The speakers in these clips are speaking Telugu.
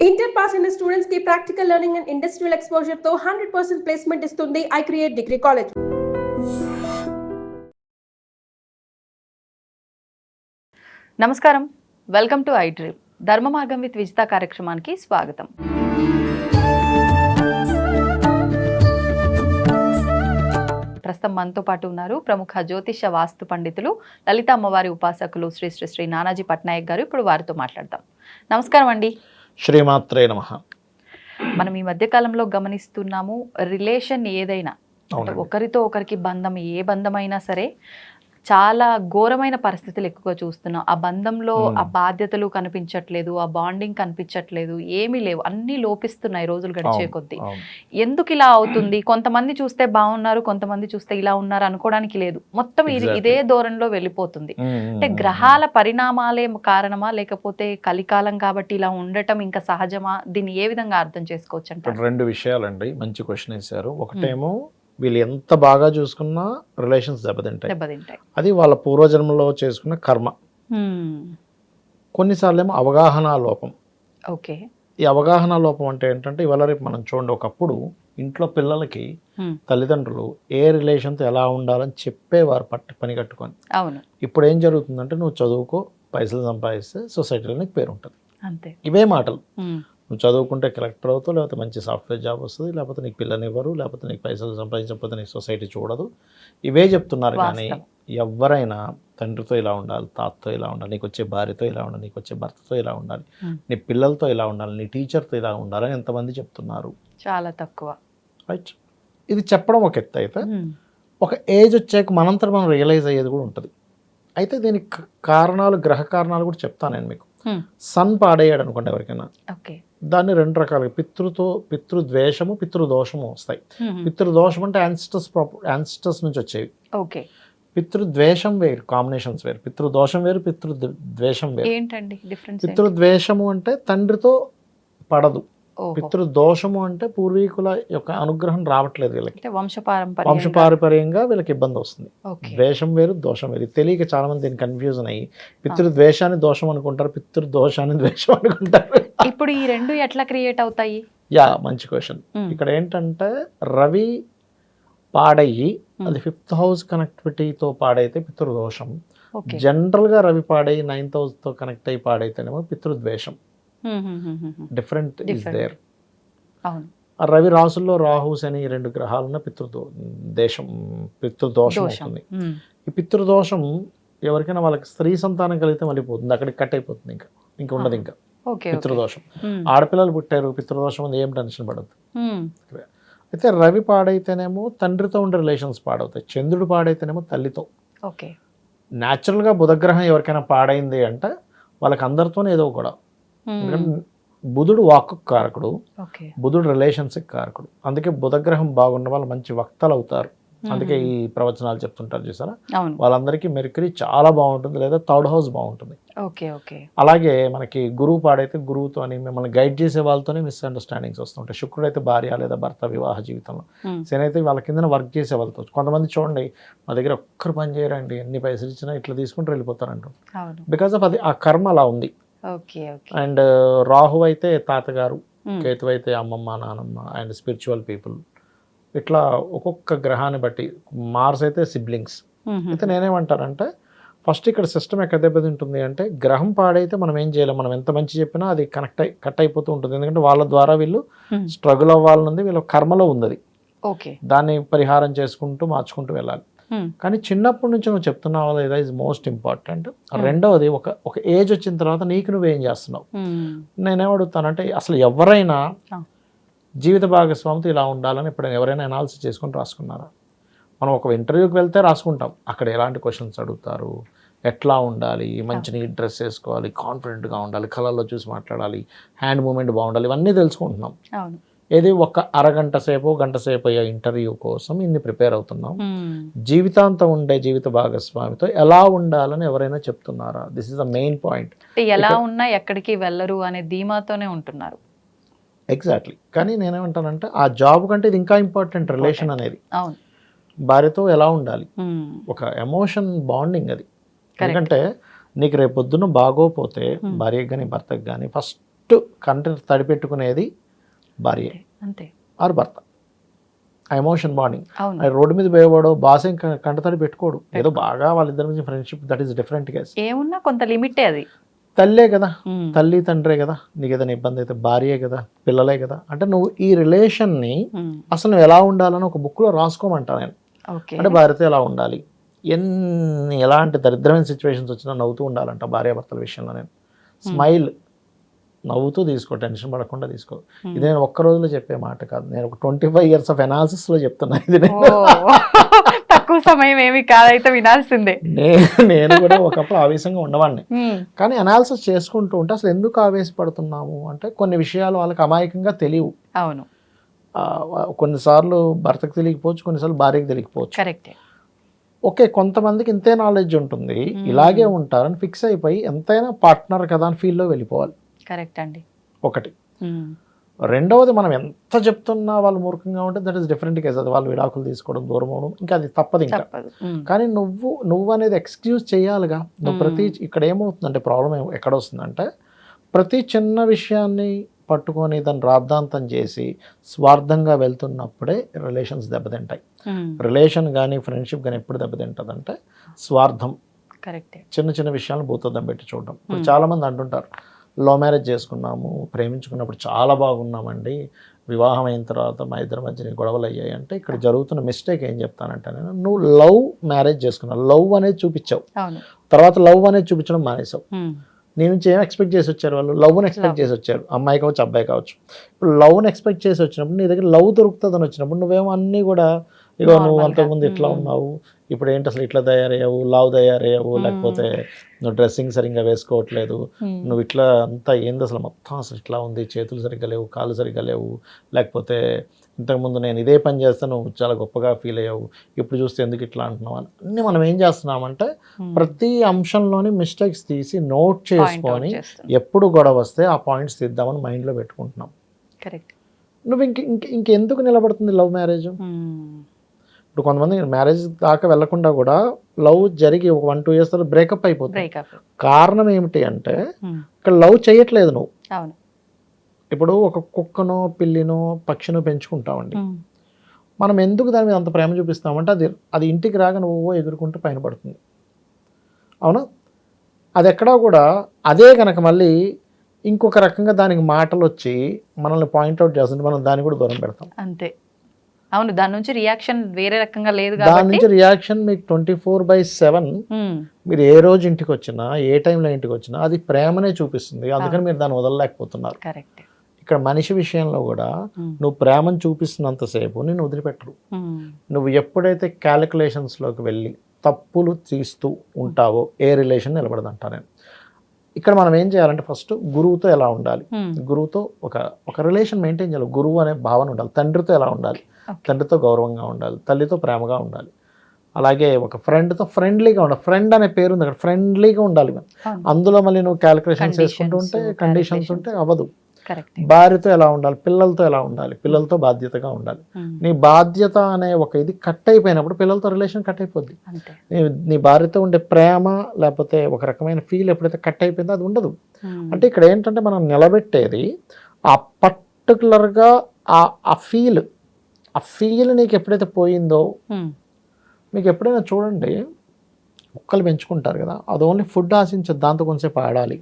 ఇంటర్ పాస్ అయిన స్టూడెంట్స్ కి practical learning and industrial exposure తో 100% ప్లేస్మెంట్ ఇస్తుంది ఐ క్రియేట్ డిగ్రీ కాలేజ్. నమస్కారం, వెల్కమ్ టు ఐ డ్రీమ్. ధర్మ మార్గం విత్ విజిత కార్యక్రమానికి స్వాగతం. ప్రస్తుతం మనతో పాటు ఉన్నారు ప్రముఖ జ్యోతిష వాస్తు పండితులు, లలిత అమ్మవారి ఉపాసకులు శ్రీ శ్రీ శ్రీ నానాజీ పట్నాయక్ గారు. ఇప్పుడు వారితో మాట్లాడతాం. నమస్కారం అండి. శ్రీమాత్రే నమః. మనం ఈ మధ్య కాలంలో గమనిస్తున్నాము, రిలేషన్ ఏదైనా ఒకరితో ఒకరికి బంధం, ఏ బంధమైనా సరే చాలా ఘోరమైన పరిస్థితులు ఎక్కువగా చూస్తున్నాం. ఆ బంధంలో ఆ బాధ్యతలు కనిపించట్లేదు, ఆ బాండింగ్ కనిపించట్లేదు, ఏమీ లేవు, అన్నీ లోపిస్తున్నాయి రోజులు గడిచే కొద్దీ. ఎందుకు ఇలా అవుతుంది? కొంతమంది చూస్తే బాగున్నారు, కొంతమంది చూస్తే ఇలా ఉన్నారు అనుకోవడానికి లేదు. మొత్తం ఇదే ధోరణిలో వెళ్ళిపోతుంది. అంటే గ్రహాల పరిణామాలే కారణమా, లేకపోతే కలికాలం కాబట్టి ఇలా ఉండటం ఇంకా సహజమా? దీన్ని ఏ విధంగా అర్థం చేసుకోవచ్చు అంటే? రెండు విషయాలండి, మంచి క్వశ్చన్ వేశారు. ఒకటేమో వీళ్ళు ఎంత బాగా చూసుకున్నా రిలేషన్స్ దెబ్బతింటాయి. అది వాళ్ళ పూర్వజన్మలో చేసుకున్న కర్మ. కొన్నిసార్లు ఏమో అవగాహన లోపం. ఓకే. ఈ అవగాహన లోపం అంటే ఏంటంటే, ఇవాళ రేపు మనం చూడండి, ఒకప్పుడు ఇంట్లో పిల్లలకి తల్లిదండ్రులు ఏ రిలేషన్తో ఎలా ఉండాలని చెప్పేవారు పని కట్టుకొని. అవును. ఇప్పుడు ఏం జరుగుతుందంటే, నువ్వు చదువుకో, పైసలు సంపాదిస్తే సొసైటీలో నీకు పేరు ఉంటుంది, అంతే. ఇవే మాటలు. నువ్వు చదువుకుంటే కలెక్టర్ అవుతావు, లేకపోతే మంచి సాఫ్ట్వేర్ జాబ్ వస్తుంది, లేకపోతే నీకు పిల్లనివ్వరు, లేకపోతే నీకు పైసలు సంపాదించకపోతే నీకు సొసైటీ చూడదు, ఇవే చెప్తున్నారు. కానీ ఎవరైనా తండ్రితో ఇలా ఉండాలి, తాతతో ఇలా ఉండాలి, నీకు వచ్చే భార్యతో ఇలా ఉండాలి, నీకు వచ్చే భర్తతో ఇలా ఉండాలి, నీ పిల్లలతో ఇలా ఉండాలి, నీ టీచర్తో ఇలా ఉండాలని ఎంతమంది చెప్తున్నారు? చాలా తక్కువ. రైట్. ఇది చెప్పడం ఒక ఎత్తు అయితే, ఒక ఏజ్ వచ్చాక మనంతరం మనం రియలైజ్ అయ్యేది కూడా ఉంటుంది. అయితే దీనికి కారణాలు, గ్రహ కారణాలు కూడా చెప్తాను నేను మీకు. సన్ పాడయ్యాడు అనుకోండి ఎవరికైనా, దాన్ని రెండు రకాలుగా పితృద్వేషము, పితృదోషము వస్తాయి. పితృదోషం అంటే యాన్సిస్టర్స్ నుంచి వచ్చేవి. ఓకే. పితృద్వేషం వేరు, కాంబినేషన్స్ వేరు. పితృదోషం వేరు, పితృద్వేషం వేరు. ఏంటండి డిఫరెన్స్? పితృద్వేషము అంటే తండ్రితో పడదు, పితృదోషము అంటే పూర్వీకుల యొక్క అనుగ్రహం రావట్లేదు వీళ్ళకి, వంశపారంపర్యంగా వీళ్ళకి ఇబ్బంది వస్తుంది. ద్వేషం వేరు, దోషం వేరు. తెలియక చాలా మంది దీన్ని కన్ఫ్యూజన్ అయ్యి పితృద్వేషాన్ని దోషం అనుకుంటారు, పితృదోషాన్ని ద్వేషం అనుకుంటారు. ఇప్పుడు ఈ రెండు ఎట్లా క్రియేట్ అవుతాయి? మంచి క్వశ్చన్. ఇక్కడ ఏంటంటే, రవి పాడయ్యి అది 5th హౌస్ కనెక్టివిటీతో పాడైతే పితృదోషం. జనరల్గా రవి పాడయ్యి 9th హౌస్తో కనెక్ట్ అయ్యి పాడైతేనేమో పితృద్వేషం. Different is there. రవి రాసుల్లో రాహు శని రెండు గ్రహాలున్న పితృదోషం అవుతుంది. ఈ పితృదోషం ఎవరికైనా వాళ్ళకి స్త్రీ సంతానం కలిగితే మళ్ళీ పోతుంది, అక్కడికి కట్ అయిపోతుంది, ఇంకా ఉండదు. ఇంకా పితృదోషం. ఆడపిల్లలు పుట్టారు, పితృదోషం ఉంది, ఏం టెన్షన్ పడద్దు. అయితే రవి పాడైతేనేమో తండ్రితో ఉండే రిలేషన్స్ పాడవుతాయి, చంద్రుడు పాడైతేనేమో తల్లితో. న్యాచురల్గా బుధగ్రహం ఎవరికైనా పాడైంది అంటే వాళ్ళకి అందరితోనే ఏదో కూడా. ఎందుకంటే బుధుడు వాక్కు కారకుడు, బుధుడు రిలేషన్స్కి కారకుడు. అందుకే బుధగ్రహం బాగున్న వాళ్ళు మంచి వక్తలు అవుతారు. అందుకే ఈ ప్రవచనాలు చెప్తుంటారు చూసారా, వాళ్ళందరికీ మెర్క్యూరీ చాలా బాగుంటుంది, లేదా 3rd హౌస్ బాగుంటుంది. అలాగే మనకి గురువు పాడైతే గురువుతో మిమ్మల్ని గైడ్ చేసే వాళ్ళతోనే మిస్అండర్స్టాండింగ్స్ వస్తుంటాయి. శుక్రుడు అయితే భార్య లేదా భర్త వివాహ జీవితంలో, శని అయితే వాళ్ళ కింద వర్క్ చేసే వాళ్ళతో. కొంతమంది చూడండి, మా దగ్గర ఒక్కరు పని చేయరండి, ఎన్ని పైసలు ఇచ్చినా ఇట్లా తీసుకుంటూ వెళ్ళిపోతారంటారు. బికాస్ ఆఫ్ అది, ఆ కర్మ అలా ఉంది. అండ్ రాహు అయితే తాతగారు, కేతు అయితే అమ్మమ్మ, నానమ్మ అండ్ స్పిరిచువల్ పీపుల్. ఇట్లా ఒక్కొక్క గ్రహాన్ని బట్టి. మార్స్ అయితే సిబ్లింగ్స్. అయితే నేనేమంటానంటే, ఫస్ట్ ఇక్కడ సిస్టమ్ ఎక్కడ దెబ్బతింటుంది అంటే, గ్రహం పాడైతే మనం ఏం చేయలేం. మనం ఎంత మంచి చెప్పినా అది కట్ అయిపోతూ ఉంటుంది. ఎందుకంటే వాళ్ళ ద్వారా వీళ్ళు స్ట్రగుల్ అవ్వాలనుంది, వీళ్ళ కర్మలో ఉంది. దాన్ని పరిహారం చేసుకుంటూ మార్చుకుంటూ వెళ్ళాలి. కానీ చిన్నప్పటి నుంచి నువ్వు చెప్తున్నావు లేదా ఇస్ మోస్ట్ ఇంపార్టెంట్. రెండవది, ఒక ఏజ్ వచ్చిన తర్వాత నీకు నువ్వేం చేస్తున్నావు. నేనేమడుగుతానంటే, అసలు ఎవరైనా జీవిత భాగస్వామితో ఇలా ఉండాలని ఎప్పుడైనా ఎవరైనా అనాలిసిస్ చేసుకొని రాసుకున్నారా? మనం ఒక ఇంటర్వ్యూకి వెళ్తే రాసుకుంటాం, అక్కడ ఎలాంటి క్వశ్చన్స్ అడుగుతారు, ఎట్లా ఉండాలి, మంచి నీట్ డ్రెస్ వేసుకోవాలి, కాన్ఫిడెంట్గా ఉండాలి, కళల్లో చూసి మాట్లాడాలి, హ్యాండ్ మూమెంట్ బాగుండాలి, ఇవన్నీ తెలుసుకుంటున్నాం. ఏది ఒక అరగంట సేపు, గంట సేపు అయ్యే ఇంటర్వ్యూ కోసం ఇన్ని ప్రిపేర్ అవుతున్నాం. జీవితాంతం ఉండే జీవిత భాగస్వామితో ఎలా ఉండాలని ఎవరైనా చెప్తున్నారా? This is the main point. ఎలా ఉన్నా ఎక్కడికి వెళ్ళరు అనే ధీమాతోనే ఉంటున్నారు. ఎగ్జాక్ట్లీ. కానీ నేనేమంటానంటే, ఆ జాబ్ కంటే ఇది ఇంకా ఇంపార్టెంట్, రిలేషన్ అనేది. భార్యతో ఎలా ఉండాలి, ఒక ఎమోషన్ బాండింగ్ అది. ఎందుకంటే నీకు రేపు పొద్దున్న బాగోపోతే భార్యకి కానీ భర్తకి కానీ ఫస్ట్ ఫస్ట్ కంటి తడిపెట్టుకునేది భార్య అంతే ఆరు భర్త. ఆ ఎమోషన్ బాండింగ్. అవును రోడ్డు మీద పోయేవాడు బాస్ ఏం కంటతడి పెట్టుకోడు, ఏదో బాగా వాళ్ళిద్దరి మధ్య friendship, that is different case. ఏమున్నా కొంత లిమిటే అది. తల్లే కదా, తల్లి తండ్రే కదా, నీకు ఏదైనా ఇబ్బంది అయితే భార్యే కదా, పిల్లలే కదా. అంటే నువ్వు ఈ రిలేషన్ని అసలు నువ్వు ఎలా ఉండాలని ఒక బుక్లో రాసుకోమంటా నేను. అంటే భార్యతో ఎలా ఉండాలి, ఎలాంటి దరిద్రమైన సిచ్యువేషన్స్ వచ్చినా నవ్వుతూ ఉండాలంట భార్యాభర్తల విషయంలో. నేను స్మైల్, నవ్వుతూ తీసుకో, టెన్షన్ పడకుండా తీసుకో. ఇది నేను ఒక్క రోజులో చెప్పే మాట కాదు, నేను ఒక 25 years ఆఫ్ అనాలిసిస్లో చెప్తున్నా. ఇది తక్కువ సమయం ఏమి కాదైతే వినాల్సిందే. నేను కూడా ఒకప్పుడు ఆవేశంగా ఉండవాడిని, కానీ అనాలిసిస్ చేసుకుంటూ ఉంటే అసలు ఎందుకు ఆవేశపడుతున్నాము అంటే కొన్ని విషయాలు వాళ్ళకి అమాయకంగా తెలియవు. అవును, కొన్నిసార్లు భర్తకు తెలియకపోవచ్చు, కొన్నిసార్లు భార్యకు తెలియకపోవచ్చు. కరెక్టే. ఓకే, కొంతమందికి ఇంతే నాలెడ్జ్ ఉంటుంది, ఇలాగే ఉంటారని ఫిక్స్ అయిపోయి ఎంతైనా పార్ట్నర్ కదా అని ఫీల్లో వెళ్ళిపోవాలి. కరెక్ట్ అండి. ఒకటి. రెండవది, మనం ఎంత చెప్తున్నా వాళ్ళు మూర్ఖంగా ఉంటే దట్ ఈస్ డిఫరెంట్ కేసు. అది వాళ్ళు విడాకులు తీసుకోవడం, దూరం అవడం, ఇంకా అది తప్పదు ఇంకా. కానీ నువ్వు అనేది ఎక్స్క్యూజ్ చేయాలిగా. నువ్వు ప్రతి ఇక్కడ ఏమవుతుందంటే ప్రాబ్లం ఎక్కడ వస్తుందంటే, ప్రతి చిన్న విషయాన్ని పట్టుకొని దాన్ని రాద్ధాంతం చేసి స్వార్థంగా వెళ్తున్నప్పుడే రిలేషన్స్ దెబ్బతింటాయి. రిలేషన్ కానీ ఫ్రెండ్షిప్ కానీ ఎప్పుడు దెబ్బతింటుంది అంటే స్వార్థం. కరెక్టే. చిన్న చిన్న విషయాలను భూతద్దం పెట్టి చూడడం. ఇప్పుడు చాలామంది అంటుంటారు, లవ్ మ్యారేజ్ చేసుకున్నాము, ప్రేమించుకున్నప్పుడు చాలా బాగున్నామండి, వివాహం అయిన తర్వాత మా ఇద్దరి మధ్య గొడవలు అయ్యాయి అంటే ఇక్కడ జరుగుతున్న మిస్టేక్ ఏం చెప్తానంటే, నేను నువ్వు లవ్ మ్యారేజ్ చేసుకున్నావు, లవ్ అనేది చూపించావు, తర్వాత లవ్ అనేది చూపించడం మానేసావు. నీ నుంచి ఏం ఎక్స్పెక్ట్ చేసి వచ్చారు వాళ్ళు? లవ్ని ఎక్స్పెక్ట్ చేసి వచ్చారు, అమ్మాయి కావచ్చు అబ్బాయి కావచ్చు. ఇప్పుడు లవ్ని ఎక్స్పెక్ట్ చేసి వచ్చినప్పుడు నీ దగ్గర లవ్ దొరుకుతుందని వచ్చినప్పుడు నువ్వేమో అన్నీ కూడా ఇగో నువ్వు అంతకుముందు ఇట్లా ఉన్నావు, ఇప్పుడు ఏంటి అసలు ఇట్లా తయారయ్యావు, లావు తయారయ్యావు, లేకపోతే నువ్వు డ్రెస్సింగ్ సరిగ్గా వేసుకోవట్లేదు, నువ్వు ఇట్లా అంతా ఏంది అసలు మొత్తం అసలు ఇట్లా ఉంది, చేతులు సరిగ్గా లేవు, కాళ్ళు సరిగ్గా లేవు, లేకపోతే ఇంతకుముందు నేను ఇదే పని చేస్తాను నువ్వు చాలా గొప్పగా ఫీల్ అయ్యావు, ఇప్పుడు చూస్తే ఎందుకు ఇట్లా అంటున్నావు అని అన్నీ మనం ఏం చేస్తున్నామంటే ప్రతి అంశంలోని మిస్టేక్స్ తీసి నోట్ చేసుకొని ఎప్పుడు గొడవ వస్తే ఆ పాయింట్స్ తీద్దామని మైండ్లో పెట్టుకుంటున్నాం. కరెక్ట్. నువ్వు ఇంకెందుకు నిలబడుతుంది లవ్ మ్యారేజ్? ఇప్పుడు కొంతమంది మ్యారేజ్ దాకా వెళ్లకుండా కూడా లవ్ జరిగి ఒక 1-2 years తర్వాత బ్రేకప్ అయిపోతుంది. కారణం ఏమిటి అంటే ఇక్కడ లవ్ చేయట్లేదు నువ్వు. ఇప్పుడు ఒక కుక్కనో పిల్లినో పక్షినో పెంచుకుంటామండి, మనం ఎందుకు దాని మీద అంత ప్రేమ చూపిస్తామంటే అది ఇంటికి రాగా నువ్వు ఎగురుకుంటూ పైన పడుతుంది, అవునా? అది ఎక్కడా కూడా అదే కనుక మళ్ళీ ఇంకొక రకంగా దానికి మాటలు వచ్చి మనల్ని పాయింట్అవుట్ చేస్తుంటే మనం దాన్ని కూడా దూరం పెడతాం. అంతే. అవును, దాని నుంచి రియాక్షన్ వేరే రకంగా లేదు. దాని నుంచి రియాక్షన్ మీకు 24/7 మీరు ఏ రోజు ఇంటికి వచ్చినా ఏ టైంలో ఇంటికి వచ్చినా అది ప్రేమనే చూపిస్తుంది. అందుకని మీరు దాన్ని వదలలేకపోతున్నారు. కరెక్ట్. ఇక్కడ మనిషి విషయంలో కూడా నువ్వు ప్రేమను చూపిస్తున్నంతసేపు నేను వదిలిపెట్టరు. నువ్వు ఎప్పుడైతే క్యాలిక్యులేషన్స్లోకి వెళ్ళి తప్పులు తీస్తూ ఉంటావో ఏ రిలేషన్ నిలబడదంటా నేను. ఇక్కడ మనం ఏం చేయాలంటే ఫస్ట్ గురువుతో ఎలా ఉండాలి, గురువుతో ఒక రిలేషన్ మెయింటైన్ చేయాలి. గురువు అనే భావన ఉండాలి. తండ్రితో ఎలా ఉండాలి, తండ్రితో గౌరవంగా ఉండాలి, తల్లితో ప్రేమగా ఉండాలి. అలాగే ఒక ఫ్రెండ్తో ఫ్రెండ్లీగా ఉండాలి. ఫ్రెండ్ అనే పేరు ఉంది అక్కడ, ఫ్రెండ్లీగా ఉండాలి. అందులో మళ్ళీ నువ్వు క్యాలిక్యులేషన్స్ వేసుకుంటూ ఉంటే కండిషన్స్ ఉంటే అవ్వదు. భార్యతో ఎలా ఉండాలి, పిల్లలతో ఎలా ఉండాలి, పిల్లలతో బాధ్యతగా ఉండాలి. నీ బాధ్యత అనే ఒక ఇది కట్ అయిపోయినప్పుడు పిల్లలతో రిలేషన్ కట్ అయిపోద్ది. నీ భార్యతో ఉండే ప్రేమ లేకపోతే ఒక రకమైన ఫీల్ ఎప్పుడైతే కట్ అయిపోయిందో అది ఉండదు. అంటే ఇక్కడ ఏంటంటే మనం నిలబెట్టేది ఆ పర్టికులర్గా ఆ ఫీల్ నీకు ఎప్పుడైతే పోయిందో, మీకు ఎప్పుడైనా చూడండి కుక్కలు పెంచుకుంటారు కదా, అది ఓన్లీ ఫుడ్ ఆశించదు, దాంతో కొంచెంసేపు ఆడాలి,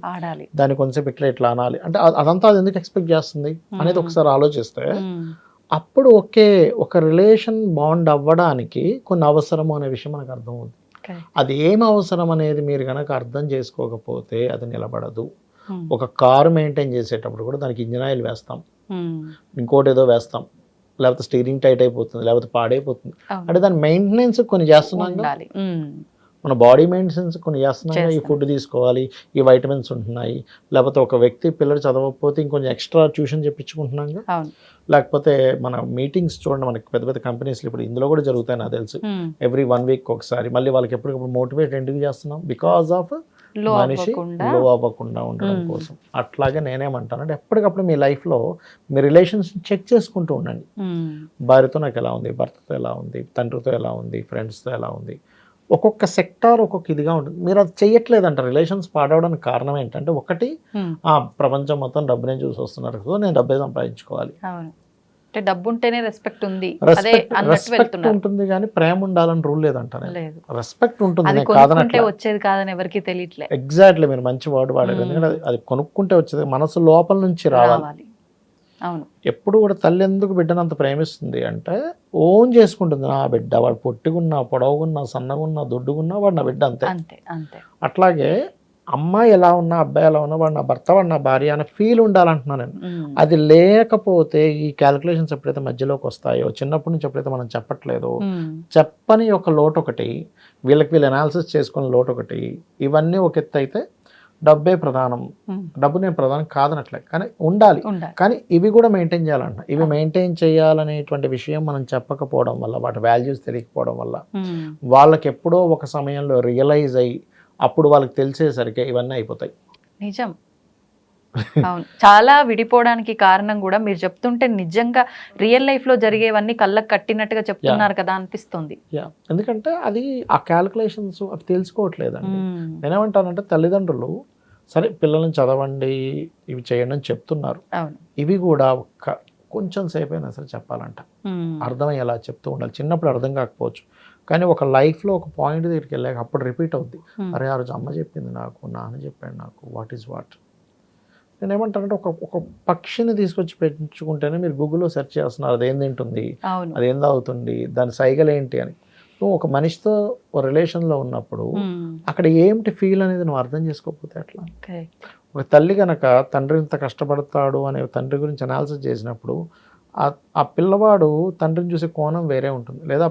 దాన్ని కొంచెంసేపు ఇట్లా అనాలి అంటే అదంతా అది ఎందుకు ఎక్స్పెక్ట్ చేస్తుంది అనేది ఒకసారి ఆలోచిస్తే అప్పుడు ఒక రిలేషన్ బాండ్ అవ్వడానికి కొన్ని అవసరము అనే విషయం మనకు అర్థమవుతుంది. అది ఏం అవసరం అనేది మీరు కనుక అర్థం చేసుకోకపోతే అది నిలబడదు. ఒక కారు మెయింటైన్ చేసేటప్పుడు కూడా దానికి ఇంజిన్ ఆయిల్ వేస్తాం, ఇంకోటి ఏదో వేస్తాం, లేకపోతే స్టీరింగ్ టైట్ అయిపోతుంది, లేకపోతే పాడైపోతుంది. అంటే దాని మెయింటెనెన్స్ కొన్ని చేస్తున్నాం. మన బాడీ మెయింటెనెన్స్ కొన్ని చేస్తున్నాం. ఈ ఫుడ్ తీసుకోవాలి, ఈ వైటమిన్స్ ఉంటున్నాయి, లేకపోతే ఒక వ్యక్తి పిల్లలు చదవకపోతే ఇంకొంచెం ఎక్స్ట్రా ట్యూషన్ చెప్పించుకుంటున్నాం. లేకపోతే మన మీటింగ్స్ చూడండి, మనకి పెద్ద పెద్ద కంపెనీస్లో ఇప్పుడు ఇందులో కూడా జరుగుతాయి నాకు తెలుసు. ఎవ్రీ 1 week ఒకసారి మళ్ళీ వాళ్ళకి ఎప్పటికప్పుడు మోటివేట్ ఎందుకు చేస్తున్నాం? బికాస్ ఆఫ్ మనిషి లో అవ్వకుండా ఉండడం కోసం. అట్లాగే నేనేమంటానంటే ఎప్పటికప్పుడు మీ లైఫ్లో మీ రిలేషన్స్ చెక్ చేసుకుంటూ ఉండండి. భార్యతో నాకు ఎలా ఉంది, భర్తతో ఎలా ఉంది, తండ్రితో ఎలా ఉంది, ఫ్రెండ్స్తో ఎలా ఉంది. ఒక్కొక్క సెక్టార్ ఒక్కొక్క ఇదిగా ఉంటుంది. మీరు అది చెయ్యట్లేదంట. రిలేషన్స్ పాడవడానికి కారణం ఏంటంటే, ఒకటి ప్రపంచం మొత్తం డబ్బునే చూసి వస్తున్నారు కదా, నేను డబ్బే సంపాదించుకోవాలి. అవును, అంటే డబ్బు ఉంటేనే రెస్పెక్ట్ ఉంది, రెస్పెక్ట్ ఉంటుంది కానీ ప్రేమ ఉండాలని రూల్ లేదంట. లేదు, రెస్పెక్ట్ ఉంటుంది, అది కొనుక్కుంటే వచ్చేది కాదని ఎవరికి తెలియట్లేదు. ఎగ్జాక్ట్లీ, మీరు మంచి వర్డ్ వాడారు. ఎందుకంటే అది కొనుక్కుంటే వచ్చేది, మనసు లోపల నుంచి రావాలి. అవును, ఎప్పుడు కూడా తల్లి ఎందుకు బిడ్డను అంత ప్రేమిస్తుంది అంటే, ఓన్ చేసుకుంటుంది. నా బిడ్డ, వాడు పొట్టిగున్నా, పొడవుగున్నా, సన్నగున్నా, దొడ్డుగున్నా వాడు నా బిడ్డ, అంతే అంతే అంతే. అట్లాగే అమ్మాయి ఎలా ఉన్నా, అబ్బాయి ఎలా ఉన్నా, వాడు నా భర్త, వాడు నా భార్య అనే ఫీల్ ఉండాలంటున్నాను నేను. అది లేకపోతే ఈ క్యాలిక్యులేషన్స్ ఎప్పుడైతే మధ్యలోకి వస్తాయో, చిన్నప్పటి నుంచి ఎప్పుడైతే మనం చెప్పట్లేదో, చెప్పని ఒక లోటు ఒకటి, వీళ్ళు అనాలిసిస్ చేసుకున్న లోటు ఒకటి, ఇవన్నీ ఒక ఎత్తు అయితే డబ్బే ప్రధానం, డబ్బునే ప్రధానం కాదనట్లే, కానీ ఉండాలి. కానీ ఇవి కూడా మెయింటైన్ చేయాలంట. ఇవి మెయింటైన్ చేయాలనేటువంటి విషయం మనం చెప్పకపోవడం వల్ల, వాటి వాల్యూస్ తెలియకపోవడం వల్ల, వాళ్ళకి ఎప్పుడో ఒక సమయంలో రియలైజ్ అయ్యి అప్పుడు వాళ్ళకి తెలిసేసరికి ఇవన్నీ అయిపోతాయి. నిజం. అవును, చాలా విడిపోవడానికి కారణం కూడా మీరు చెప్తుంటే నిజంగా రియల్ లైఫ్ లో జరిగేవన్నీ కళ్ళకు కట్టినట్టుగా చెప్తున్నారు కదా అనిపిస్తుంది. ఎందుకంటే అది ఆ క్యాలిక్యులేషన్స్ అవి తెలుసుకోవట్లేదండి. నేనేమంటానంటే, తల్లిదండ్రులు సరే పిల్లల్ని చదవండి, ఇవి చేయండి అని చెప్తున్నారు. ఇవి కూడా కొంచెం సేపు అయినా సరే చెప్పాలంట, అర్థమయ్యేలా చెప్తూ ఉండాలి. చిన్నప్పుడు అర్థం కాకపోవచ్చు, కానీ ఒక లైఫ్లో ఒక పాయింట్ దగ్గరికి వెళ్ళాక అప్పుడు రిపీట్ అవుద్ది. అరే ఆ రోజు అమ్మ చెప్పింది నాకు, నాన్న చెప్పాడు నాకు, వాట్ ఈజ్ వాట్. నేను ఏమంటానంటే, ఒక పక్షిని తీసుకొచ్చి పెంచుకుంటేనే మీరు గూగుల్లో సెర్చ్ చేస్తున్నారు, అదేం తింటుంది, అదేం తాగుతుంది, దాని సైగలు ఏంటి అని. నువ్వు ఒక మనిషితో రిలేషన్లో ఉన్నప్పుడు అక్కడ ఏమిటి ఫీల్ అనేది నువ్వు అర్థం చేసుకోకపోతే అట్లా. ఒక తల్లి కనుక తండ్రి ఇంత కష్టపడతాడు అనే తండ్రి గురించి అనాలిసిస్ చేసినప్పుడు, ఆ పిల్లవాడు తండ్రిని చూసే కోణం వేరే ఉంటుంది. లేదా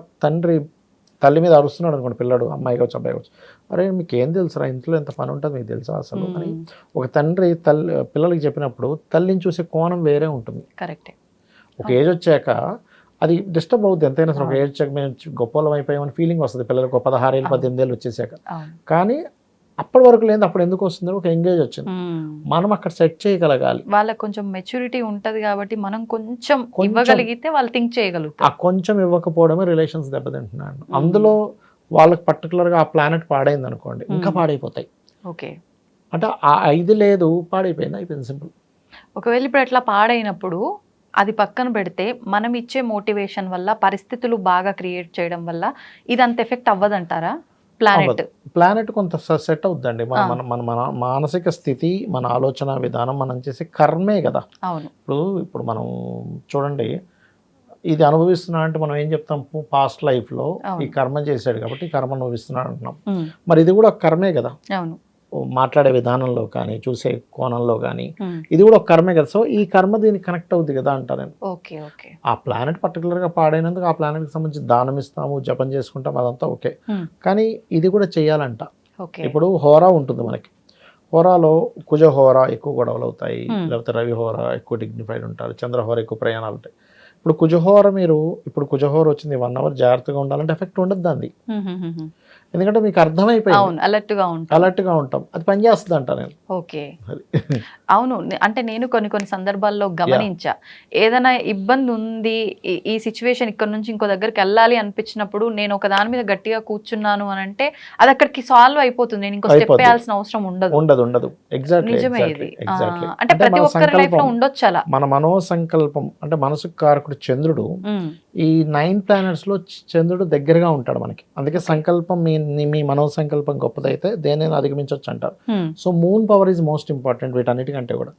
తల్లి మీద అరుస్తున్నాడు అనుకోండి పిల్లడు, అమ్మాయి కావచ్చు అబ్బాయి కావచ్చు, అరే మీకు ఏం తెలుసురా, ఇంట్లో ఎంత పని ఉంటుంది మీకు తెలుసా అసలు అని ఒక తండ్రి పిల్లలకి చెప్పినప్పుడు తల్లిని చూసే కోణం వేరే ఉంటుంది. కరెక్టే. ఒక ఏజ్ వచ్చాక అది డిస్టర్బ్ అవుతుంది. ఎంతైనా సరే ఒక ఏజ్ వచ్చాక మేము గొప్పలం అయిపోయామని ఫీలింగ్ వస్తుంది పిల్లలకు, 16 ఏళ్ళు 18 ఏళ్ళు వచ్చేసాక. కానీ అప్పటి వరకు లేదు, అప్పుడు ఎందుకు వస్తుంది, ఒక ఎంగేజ్ వచ్చింది, మనం అక్కడ సెట్ చేయగలగాలి. వాళ్ళకి కొంచెం మెచ్యూరిటీ ఉంటది కాబట్టి మనం కొంచెం ఇవ్వగలిగితే వాళ్ళు థింక్ చేయగలుగుతారు. ఆ కొంచెం ఇవ్వకపోవడమే రిలేషన్స్ దెబ్బతింటున్నాడు. అందులో వాళ్ళకి పర్టికులర్గా ఆ ప్లానెట్ పాడైంది అనుకోండి, ఇంకా పాడైపోతాయి. ఓకే, అంటే ఆ 5 లేదు, అయిపోయింది సింపుల్. ఒకవేళ ఇప్పుడు అట్లా పాడైనప్పుడు అది పక్కన పెడితే మనం ఇచ్చే మోటివేషన్ వల్ల, పరిస్థితులు బాగా క్రియేట్ చేయడం వల్ల ఇది అంత ఎఫెక్ట్ అవ్వదంటారా? ప్లానెట్ కొంత సెట్ అవుద్దండి. మన మానసిక స్థితి, మన ఆలోచన విధానం, మనం చేసే కర్మే కదా. ఇప్పుడు మనం చూడండి, ఇది అనుభవిస్తున్నా అంటే మనం ఏం చెప్తాం, పాస్ట్ లైఫ్లో ఈ కర్మ చేశాడు కాబట్టి కర్మ అనుభవిస్తున్నాడు అంటున్నాం. మరి ఇది కూడా కర్మే కదా. మాట్లాడే విధానంలో కానీ, చూసే కోణంలో కానీ, ఇది కూడా ఒక కర్మే కదా. సో ఈ కర్మ దీనికి కనెక్ట్ అవుద్ది కదా అంటారు నేను. ఆ ప్లానెట్ పర్టికులర్గా పాడైనందుకు ఆ ప్లానెట్కి సంబంధించి దానం ఇస్తాము, జపం చేసుకుంటాం, అదంతా ఓకే. కానీ ఇది కూడా చెయ్యాలంట. ఇప్పుడు హోరా ఉంటుంది మనకి, హోరాలో కుజహోర ఎక్కువ గొడవలు అవుతాయి, లేకపోతే రవిహోర ఎక్కువ డిగ్నిఫైడ్ ఉంటారు, చంద్రహోర ఎక్కువ ప్రయాణాలు ఉంటాయి. ఇప్పుడు కుజహోర వచ్చింది 1 అవర్ జాగ్రత్తగా ఉండాలంటే ఎఫెక్ట్ ఉండదు దాన్ని, ఎందుకంటే మీకు అర్థమైపోయింది, అలర్ట్గా ఉంటాం, అది పనిచేస్తుంది అంట నేను. ఓకే, అవును. అంటే నేను కొన్ని సందర్భాల్లో గమనించా, ఏదైనా ఇబ్బంది ఉంది, ఈ సిచ్యువేషన్ ఇక్కడ నుంచి ఇంకో దగ్గరికి వెళ్ళాలి అనిపించినప్పుడు నేను ఒక దాని మీద గట్టిగా కూర్చున్నాను అని అంటే అది అక్కడికి సాల్వ్ అయిపోతుంది, నేను ఇంకో స్టెప్ వేయాల్సిన అవసరం ఉండదు. నిజమే ఇది. అంటే ప్రతి ఒక్కరి లైఫ్ లో ఉండొచ్చు అలా. మన మనోసంకల్పం అంటే మనసుకు కారకుడు చంద్రుడు. ఈ 9 ప్లానెట్స్ లో చంద్రుడు దగ్గరగా ఉంటాడు మనకి. అందుకే సంకల్పం, మీ మనోసంకల్పం గొప్పదైతే దేనైనా అధిగమించవచ్చు అంటారు. So moon power is most important వీటన్నిటికంటే కూడా.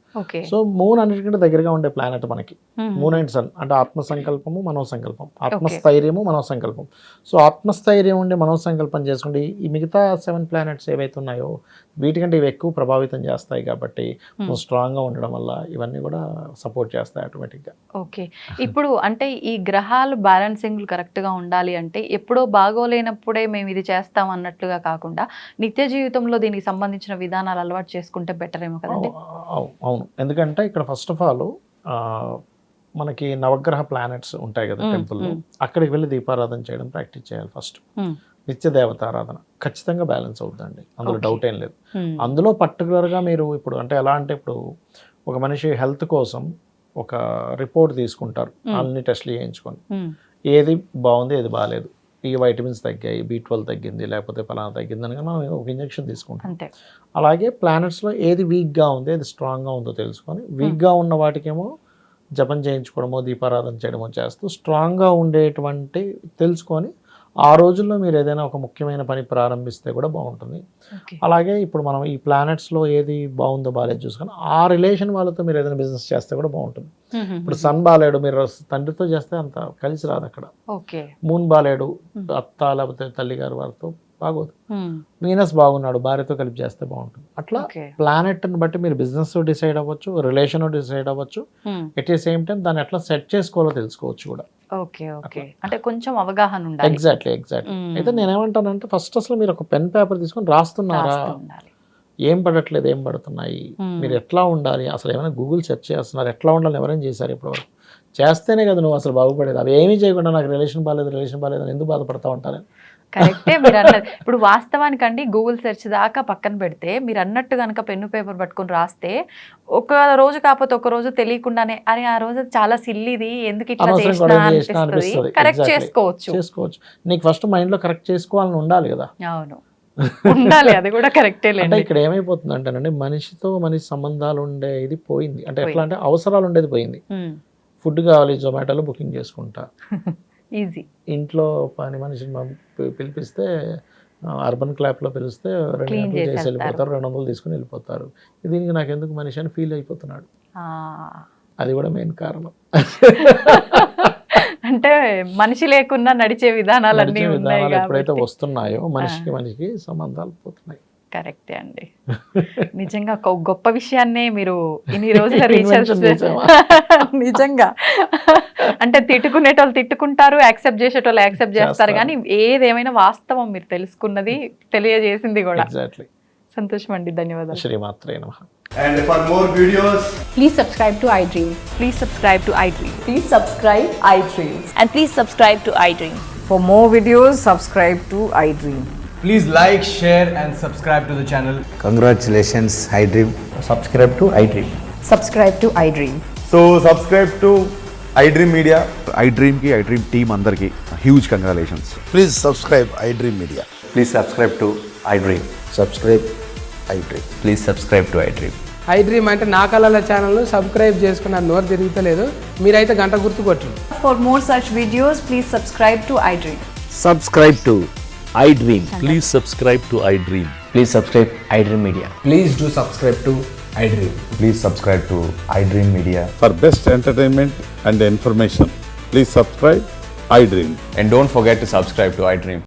సో మూన్ అన్నిటికంటే దగ్గరగా ఉండే ప్లానెట్ మనకి మూన్ అండ్ సన్. అంటే ఆత్మసంకల్పము, మనోసంకల్పం, ఆత్మస్థైర్యము, మనోసంకల్పం. సో ఆత్మస్థైర్యం ఉండే మనోసంకల్పం చేసుకుంటే ఈ మిగతా 7 ప్లానెట్స్ ఏవైతే ఉన్నాయో వీటికంటే ఇవి ఎక్కువ ప్రభావితం చేస్తాయి. కాబట్టి నువ్వు స్ట్రాంగ్గా ఉండడం వల్ల ఇవన్నీ కూడా సపోర్ట్ చేస్తాయి ఆటోమేటిక్గా. ఓకే, ఇప్పుడు అంటే ఈ గ్రహాలు బ్యాలెన్సింగ్ కరెక్ట్గా ఉండాలి అంటే ఎప్పుడో బాగోలేనప్పుడే మేము ఇది చేస్తాం అన్నట్లుగా కాకుండా నిత్య జీవితంలో దీనికి సంబంధించిన విధానాలు అలవాటు చేసుకుంటే బెటర్ ఏమో కదండి. అవును, ఎందుకంటే ఇక్కడ ఫస్ట్ ఆఫ్ ఆల్ మనకి నవగ్రహ ప్లానెట్స్ ఉంటాయి కదా టెంపుల్లో, అక్కడికి వెళ్ళి దీపారాధన చేయడం ప్రాక్టీస్ చేయాలి ఫస్ట్. నిత్య దేవతారాధన ఖచ్చితంగా బ్యాలెన్స్ అవుతుందండి, అందులో డౌట్ ఏం లేదు. అందులో పర్టికులర్గా మీరు ఇప్పుడు అంటే ఎలా అంటే, ఇప్పుడు ఒక మనిషి హెల్త్ కోసం ఒక రిపోర్ట్ తీసుకుంటారు, అన్ని టెస్ట్లు చేయించుకొని, ఏది బాగుంది ఏది బాగాలేదు, ఈ వైటమిన్స్ తగ్గాయి, B12 తగ్గింది, లేకపోతే ఫలానా తగ్గింది అని మనం ఒక ఇంజెక్షన్ తీసుకుంటాం. అంతే. అలాగే ప్లానెట్స్లో ఏది వీక్గా ఉంది, ఏది స్ట్రాంగ్గా ఉందో తెలుసుకొని వీక్గా ఉన్న వాటికేమో జపం చేయించుకోవడమో దీపారాధన చేయడమో చేస్తూ స్ట్రాంగ్గా ఉండేటువంటి తెలుసుకొని ఆ రోజుల్లో మీరు ఏదైనా ఒక ముఖ్యమైన పని ప్రారంభిస్తే కూడా బాగుంటుంది. అలాగే ఇప్పుడు మనం ఈ ప్లానెట్స్లో ఏది బాగుందో బాగాలేదు చూసుకొని ఆ రిలేషన్ వాళ్ళతో మీరు ఏదైనా బిజినెస్ చేస్తే కూడా బాగుంటుంది. ఇప్పుడు సన్ బాలేడు, మీరు తండ్రితో చేస్తే అంత కలిసి రాదు అక్కడ. మూన్ బాలేడు, అత్త లేకపోతే తల్లిగారు వారితో బాగోదు. వీనస్ బాగున్నాడు, భార్యతో కలిపి చేస్తే బాగుంటుంది. అట్లా ప్లానెట్ని బట్టి మీరు బిజినెస్ డిసైడ్ అవ్వచ్చు, రిలేషన్ డిసైడ్ అవ్వచ్చు. ఎట్ ది సేమ్ టైం దాన్ని ఎట్లా సెట్ చేసుకోవాలో తెలుసుకోవచ్చు కూడా. అంటే కొంచెం అవగాహన ఉండాలి. ఎగ్జాక్ట్లీ. అయితే నేనేమంటానంటే ఫస్ట్ అసలు మీరు ఒక పెన్ పేపర్ తీసుకొని రాస్తున్నారా, ఏం పడట్లేదు, ఏం పడుతున్నాయి, మీరు ఎట్లా ఉండాలి, అసలు ఏమైనా గూగుల్ సెర్చ్ చేస్తున్నారు, ఎట్లా ఉండాలి, ఎవరైనా చేశారు ఇప్పటివరకు, చేస్తేనే కదా నువ్వు అసలు బాగుపడేది. అవి ఏమీ చేయకుండా నాకు రిలేషన్ బాగాలేదు అని ఎందుకు బాధపడతా ఉంటారు? కరెక్టే మీరు అన్నది. ఇప్పుడు వాస్తవానికండి గూగుల్ సెర్చ్ దాకా పక్కన పెడితే మీరు అన్నట్టు కనుక పెన్ను పేపర్ పట్టుకొని రాస్తే ఒక రోజు కాకపోతే ఒక రోజు తెలియకుండానే అరే ఆ రోజు చాలా సిల్లిది ఎందుకు ఇట్లా చేసినా అనిపిస్తుంది. కరెక్ట్ చేసుకోవచ్చు. నీకు ఫస్ట్ మైండ్ లో కరెక్ట్ చేసుకోవాలని ఉండాలి కదా. అవును, ఉండాలి. అది కూడా కరెక్టే. అంటే ఇక్కడ ఏమైపోతుంది అంటేనండి, మనిషితో మనిషి సంబంధాలు ఉండేది పోయింది. అంటే ఎట్లా అంటే అవసరాలు ఉండేది పోయింది. ఫుడ్ కావాలి, జొమాటోలో బుకింగ్ చేసుకుంటా, ఈజీ. ఇంట్లో పని మనిషిని పిలిపిస్తే అర్బన్ క్లాప్లో పిలిస్తే 2 గంటలు చేసి వెళ్ళిపోతారు, 200 తీసుకుని వెళ్ళిపోతారు. దీనికి నాకు ఎందుకు మనిషి అని ఫీల్ అయిపోతున్నాడు. అది కూడా మెయిన్ కారణం. అంటే మనిషి లేకున్నా నడిచే విధానాలన్నీ ఎప్పుడైతే వస్తున్నాయో మనిషికి సంబంధాలు పోతున్నాయి. కరెక్టే అండి. నిజంగా ఒక గొప్ప విషయాన్నే మీరు ఇన్ని రోజుల రీసెర్చ్ నిజంగా అంటే తిట్టుకునేటోళ్ళు తిట్టుకుంటారు, యాక్సెప్ట్ చేసేటోళ్ళు యాక్సెప్ట్ చేస్తారు, కానీ ఏదేమైనా వాస్తవం మీరు తెలుసుకున్నది తెలియజేసింది కూడా. సంతోషం అండి, ధన్యవాదాలు. శ్రీమాత్రే నమః. And for more videos, Please subscribe to iDream. Please subscribe to iDream. Please subscribe iDream. And please subscribe to iDream. For more videos, subscribe to iDream. please like, share and subscribe to the channel. Congratulations, iDream. Subscribe to iDream. Subscribe to iDream. So subscribe to iDream Media. iDream team andarki huge congratulations. Please subscribe iDream Media. Please subscribe to iDream. Subscribe iDream. Please subscribe to iDream. iDream అంటే నా కళల ఛానల్ను సబ్స్క్రైబ్ చేసుకున్న నోరు తిరుగుతలేదు, మీరైతే గంట గుర్తు కొట్టండి. For more such videos, please subscribe to iDream. Subscribe to iDream. Please subscribe to iDream. Please subscribe iDream Media. Please do subscribe to iDream. Please subscribe to iDream Media. For best entertainment and information, please subscribe iDream. And don't forget to subscribe to iDream.